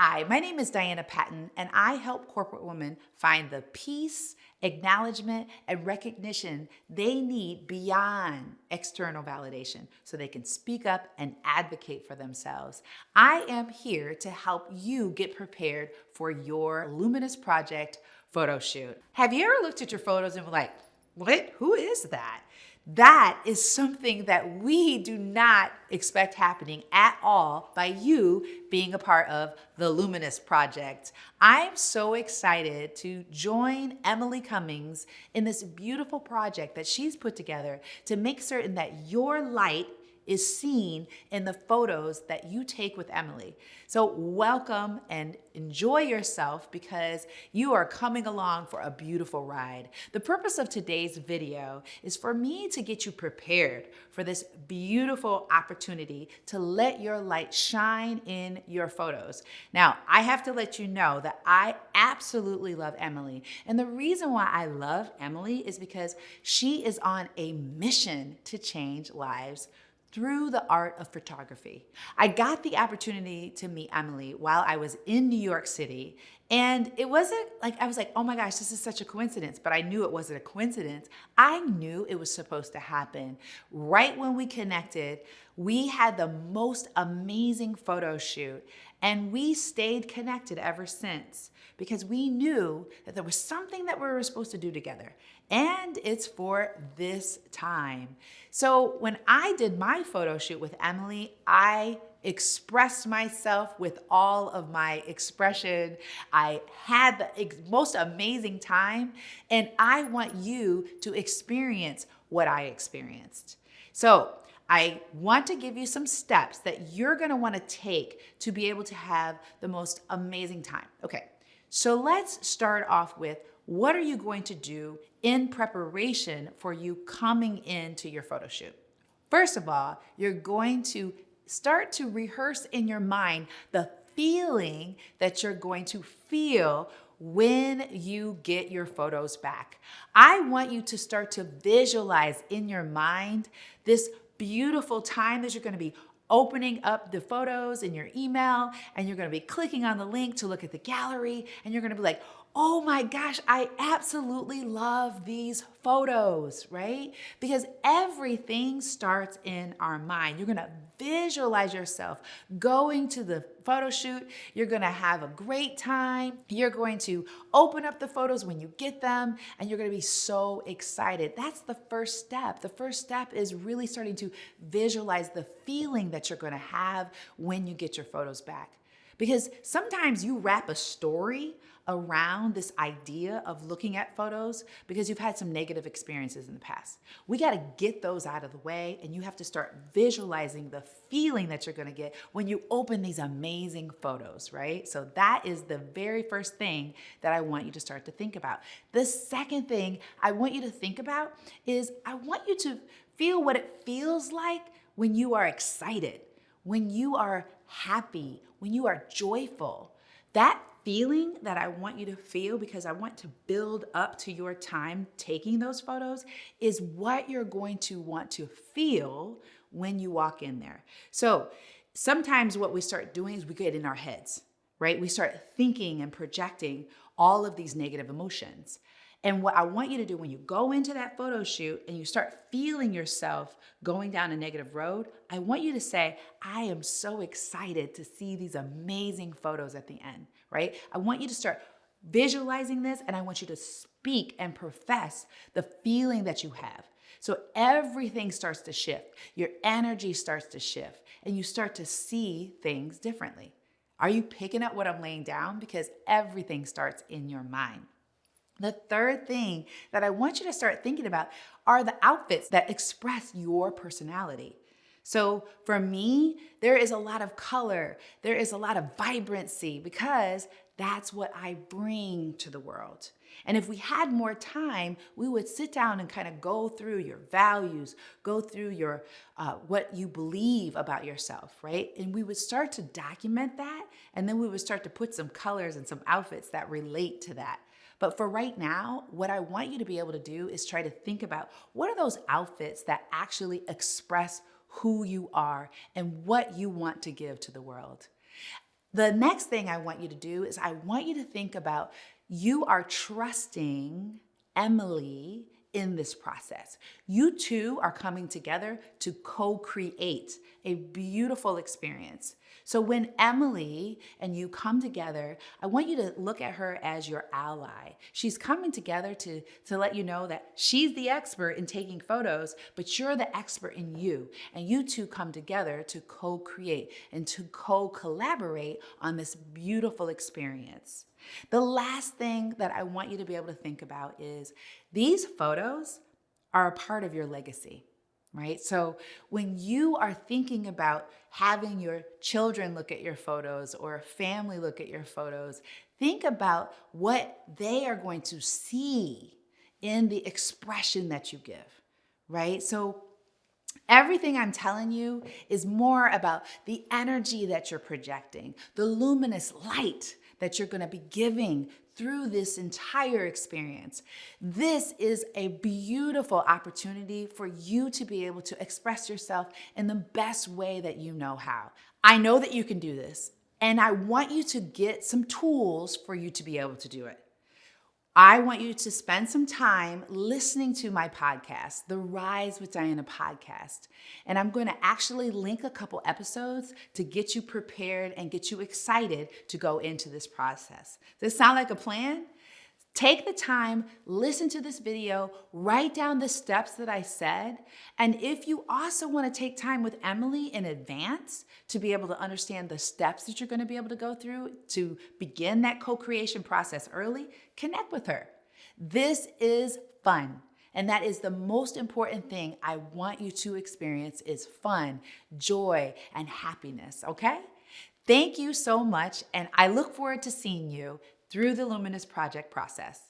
Hi, my name is Diana Patton, and I help corporate women find the peace, acknowledgement, and recognition they need beyond external validation so they can speak up and advocate for themselves. I am here to help you get prepared for your Luminous Project photo shoot. Have you ever looked at your photos and been like, what? Who is that? That is something that we do not expect happening at all by you being a part of the Luminous Project. I'm so excited to join Emily Cummings in this beautiful project that she's put together to make certain that your light is seen in the photos that you take with Emily. So welcome and enjoy yourself because you are coming along for a beautiful ride. The purpose of today's video is for me to get you prepared for this beautiful opportunity to let your light shine in your photos. Now, I have to let you know that I absolutely love Emily. And the reason why I love Emily is because she is on a mission to change lives through the art of photography. I got the opportunity to meet Emily while I was in New York City, and it wasn't like, I was like, oh my gosh, this is such a coincidence, but I knew it wasn't a coincidence. I knew it was supposed to happen. Right when we connected, we had the most amazing photo shoot, and we stayed connected ever since because we knew that there was something that we were supposed to do together, and it's for this time. So when I did my photo shoot with Emily, I expressed myself with all of my expression. I had the most amazing time, and I want you to experience what I experienced. So I want to give you some steps that you're gonna wanna take to be able to have the most amazing time. Okay, so let's start off with, what are you going to do in preparation for you coming into your photo shoot? First of all, you're going to start to rehearse in your mind the feeling that you're going to feel when you get your photos back. I want you to start to visualize in your mind this beautiful time that you're going to be opening up the photos in your email, and you're going to be clicking on the link to look at the gallery, and you're going to be like, oh my gosh, I absolutely love these photos, right? Because everything starts in our mind. You're gonna visualize yourself going to the photo shoot. You're gonna have a great time. You're going to open up the photos when you get them, and you're gonna be so excited. That's the first step. The first step is really starting to visualize the feeling that you're gonna have when you get your photos back. Because sometimes you wrap a story around this idea of looking at photos because you've had some negative experiences in the past. We got to get those out of the way, and you have to start visualizing the feeling that you're going to get when you open these amazing photos, right? So that is the very first thing that I want you to start to think about. The second thing I want you to think about is I want you to feel what it feels like when you are excited, when you are happy, when you are joyful. That feeling that I want you to feel, because I want to build up to your time taking those photos, is what you're going to want to feel when you walk in there. So sometimes what we start doing is we get in our heads, right? We start thinking and projecting all of these negative emotions. And what I want you to do when you go into that photo shoot and you start feeling yourself going down a negative road, I want you to say, I am so excited to see these amazing photos at the end, right? I want you to start visualizing this, and I want you to speak and profess the feeling that you have. So everything starts to shift. Your energy starts to shift, and you start to see things differently. Are you picking up what I'm laying down? Because everything starts in your mind. The third thing that I want you to start thinking about are the outfits that express your personality. So for me, there is a lot of color, there is a lot of vibrancy, because that's what I bring to the world. And if we had more time, we would sit down and kind of go through your values, go through your what you believe about yourself, right? And we would start to document that, and then we would start to put some colors and some outfits that relate to that. But for right now, what I want you to be able to do is try to think about, what are those outfits that actually express who you are and what you want to give to the world. The next thing I want you to do is I want you to think about you are trusting Emily in this process. You two are coming together to co-create a beautiful experience. So when Emily and you come together, I want you to look at her as your ally. She's coming together to let you know that she's the expert in taking photos, but you're the expert in you. And you two come together to co-create and to co-collaborate on this beautiful experience. The last thing that I want you to be able to think about is these photos are a part of your legacy, right? So when you are thinking about having your children look at your photos or a family look at your photos, think about what they are going to see in the expression that you give, right? So everything I'm telling you is more about the energy that you're projecting, the luminous light that you're going to be giving through this entire experience. This is a beautiful opportunity for you to be able to express yourself in the best way that you know how. I know that you can do this, and I want you to get some tools for you to be able to do it. I want you to spend some time listening to my podcast, the Rise with Diana podcast. And I'm going to actually link a couple episodes to get you prepared and get you excited to go into this process. Does this sound like a plan? Take the time, listen to this video, write down the steps that I said. And if you also want to take time with Emily in advance to be able to understand the steps that you're going to be able to go through to begin that co-creation process early, connect with her. This is fun. And that is the most important thing I want you to experience is fun, joy, and happiness, okay? Thank you so much, and I look forward to seeing you through the Luminous Project process.